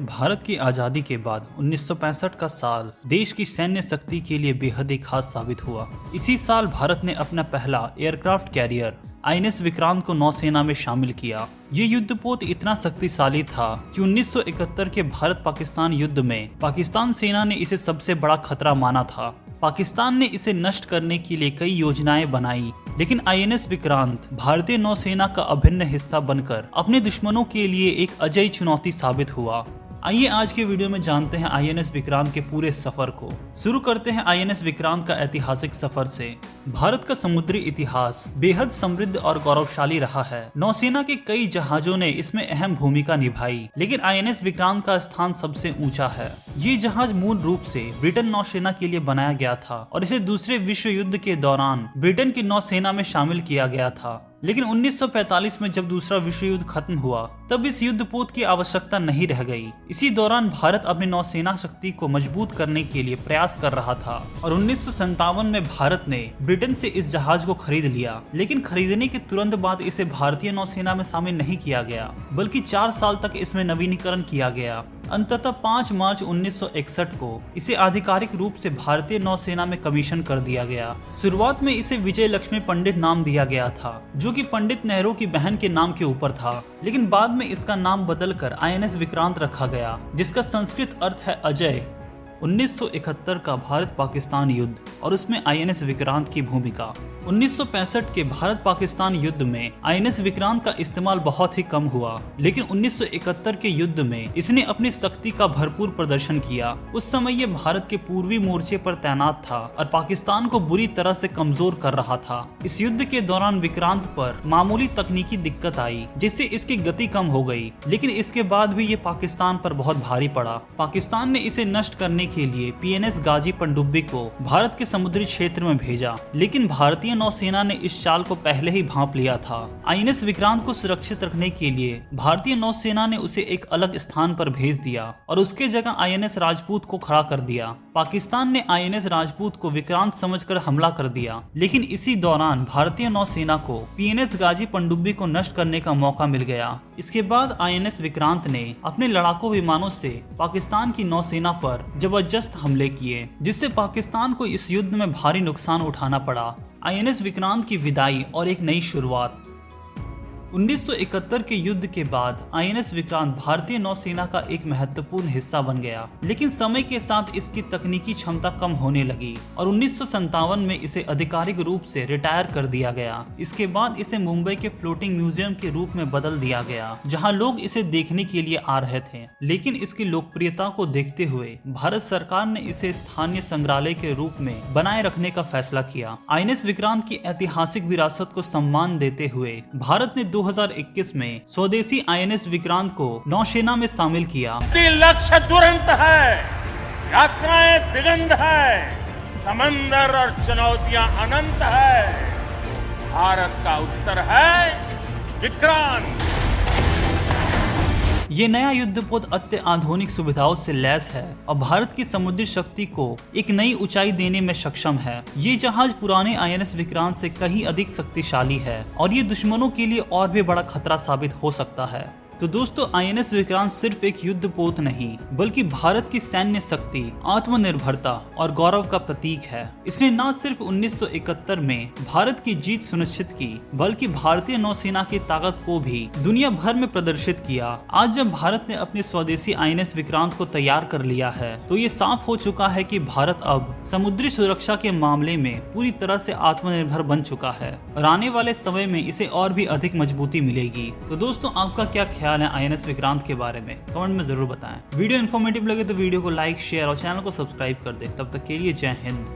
भारत की आज़ादी के बाद 1965 का साल देश की सैन्य शक्ति के लिए बेहद ही खास साबित हुआ। इसी साल भारत ने अपना पहला एयरक्राफ्ट कैरियर आईएनएस विक्रांत को नौसेना में शामिल किया। ये युद्धपोत इतना शक्तिशाली था कि 1971 के भारत पाकिस्तान युद्ध में पाकिस्तान सेना ने इसे सबसे बड़ा खतरा माना था। पाकिस्तान ने इसे नष्ट करने के लिए कई योजनाएं बनाई, लेकिन आईएनएस विक्रांत भारतीय नौसेना का अभिन्न हिस्सा बनकर अपने दुश्मनों के लिए एक अजय चुनौती साबित हुआ। आइए आज के वीडियो में जानते हैं आईएनएस विक्रांत के पूरे सफर को। शुरू करते हैं आईएनएस विक्रांत का ऐतिहासिक सफर से। भारत का समुद्री इतिहास बेहद समृद्ध और गौरवशाली रहा है। नौसेना के कई जहाजों ने इसमें अहम भूमिका निभाई, लेकिन आईएनएस विक्रांत का स्थान सबसे ऊंचा है। ये जहाज मूल रूप से ब्रिटेन नौसेना के लिए बनाया गया था और इसे दूसरे विश्व युद्ध के दौरान ब्रिटेन की नौसेना में शामिल किया गया था। लेकिन 1945 में जब दूसरा विश्व युद्ध खत्म हुआ, तब इस युद्धपोत की आवश्यकता नहीं रह गई। इसी दौरान भारत अपनी नौसेना शक्ति को मजबूत करने के लिए प्रयास कर रहा था और 1957 में भारत ने ब्रिटेन से इस जहाज को खरीद लिया। लेकिन खरीदने के तुरंत बाद इसे भारतीय नौसेना में शामिल नहीं किया गया, बल्कि 4 साल तक इसमें नवीनीकरण किया गया। अंततः 5 मार्च 1961 को इसे आधिकारिक रूप से भारतीय नौसेना में कमीशन कर दिया गया। शुरुआत में इसे विजय लक्ष्मी पंडित नाम दिया गया था, जो कि पंडित नेहरू की बहन के नाम के ऊपर था। लेकिन बाद में इसका नाम बदलकर आईएनएस विक्रांत रखा गया, जिसका संस्कृत अर्थ है अजय। 1971 का भारत पाकिस्तान युद्ध और उसमें आईएनएस विक्रांत की भूमिका। 1965 के भारत पाकिस्तान युद्ध में आईएनएस विक्रांत का इस्तेमाल बहुत ही कम हुआ, लेकिन 1971 के युद्ध में इसने अपनी शक्ति का भरपूर प्रदर्शन किया। उस समय ये भारत के पूर्वी मोर्चे पर तैनात था और पाकिस्तान को बुरी तरह से कमजोर कर रहा था। इस युद्ध के दौरान विक्रांत पर मामूली तकनीकी दिक्कत आई, जिससे इसकी गति कम हो गई, लेकिन इसके बाद भी ये पाकिस्तान पर बहुत भारी पड़ा। पाकिस्तान ने इसे नष्ट करने के लिए पीएनएस गाजी पनडुब्बी को भारत के समुद्री क्षेत्र में भेजा, लेकिन भारतीय नौसेना ने इस चाल को पहले ही भांप लिया था। आईएनएस विक्रांत को सुरक्षित रखने के लिए भारतीय नौसेना ने उसे एक अलग स्थान पर भेज दिया और उसके जगह आईएनएस राजपूत को खड़ा कर दिया। पाकिस्तान ने आईएनएस राजपूत को विक्रांत समझकर हमला कर दिया, लेकिन इसी दौरान भारतीय नौसेना को पीएनएस गाजी पनडुब्बी को नष्ट करने का मौका मिल गया। इसके बाद आईएनएस विक्रांत ने अपने लड़ाकू विमानों से पाकिस्तान की नौसेना पर जबरदस्त हमले किए, जिससे पाकिस्तान को इस युद्ध में भारी नुकसान उठाना पड़ा। आईएनएस विक्रांत की विदाई और एक नई शुरुआत। 1971 के युद्ध के बाद आईएनएस विक्रांत भारतीय नौसेना का एक महत्वपूर्ण हिस्सा बन गया, लेकिन समय के साथ इसकी तकनीकी क्षमता कम होने लगी और 1957 में इसे आधिकारिक रूप से रिटायर कर दिया गया। इसके बाद इसे मुंबई के फ्लोटिंग म्यूजियम के रूप में बदल दिया गया, जहां लोग इसे देखने के लिए आ रहे थे। लेकिन इसकी लोकप्रियता को देखते हुए भारत सरकार ने इसे स्थानीय संग्रहालय के रूप में बनाए रखने का फैसला किया। आईएनएस विक्रांत की ऐतिहासिक विरासत को सम्मान देते हुए भारत ने 2021 में स्वदेशी आईएनएस विक्रांत को नौसेना में शामिल किया। लक्ष्य दुरंत है, यात्राएं दिगंत है, समंदर और चुनौतियां अनंत है। भारत का उत्तर है विक्रांत। ये नया युद्धपोत अत्याधुनिक सुविधाओं से लैस है और भारत की समुद्री शक्ति को एक नई ऊंचाई देने में सक्षम है। ये जहाज पुराने आईएनएस विक्रांत से कहीं अधिक शक्तिशाली है और ये दुश्मनों के लिए और भी बड़ा खतरा साबित हो सकता है। तो दोस्तों, आईएनएस विक्रांत सिर्फ एक युद्धपोत नहीं, बल्कि भारत की सैन्य शक्ति, आत्मनिर्भरता और गौरव का प्रतीक है। इसने न सिर्फ 1971 में भारत की जीत सुनिश्चित की, बल्कि भारतीय नौसेना की ताकत को भी दुनिया भर में प्रदर्शित किया। आज जब भारत ने अपने स्वदेशी आईएनएस विक्रांत को तैयार कर लिया है, तो ये साफ हो चुका है कि भारत अब समुद्री सुरक्षा के मामले में पूरी तरह से आत्मनिर्भर बन चुका है और आने वाले समय में इसे और भी अधिक मजबूती मिलेगी। तो दोस्तों, आपका क्या ख्याल है आईएनएस विक्रांत के बारे में? कमेंट में जरूर बताएं। वीडियो इन्फॉर्मेटिव लगे तो वीडियो को लाइक, शेयर और चैनल को सब्सक्राइब कर दें। तब तक के लिए जय हिंद।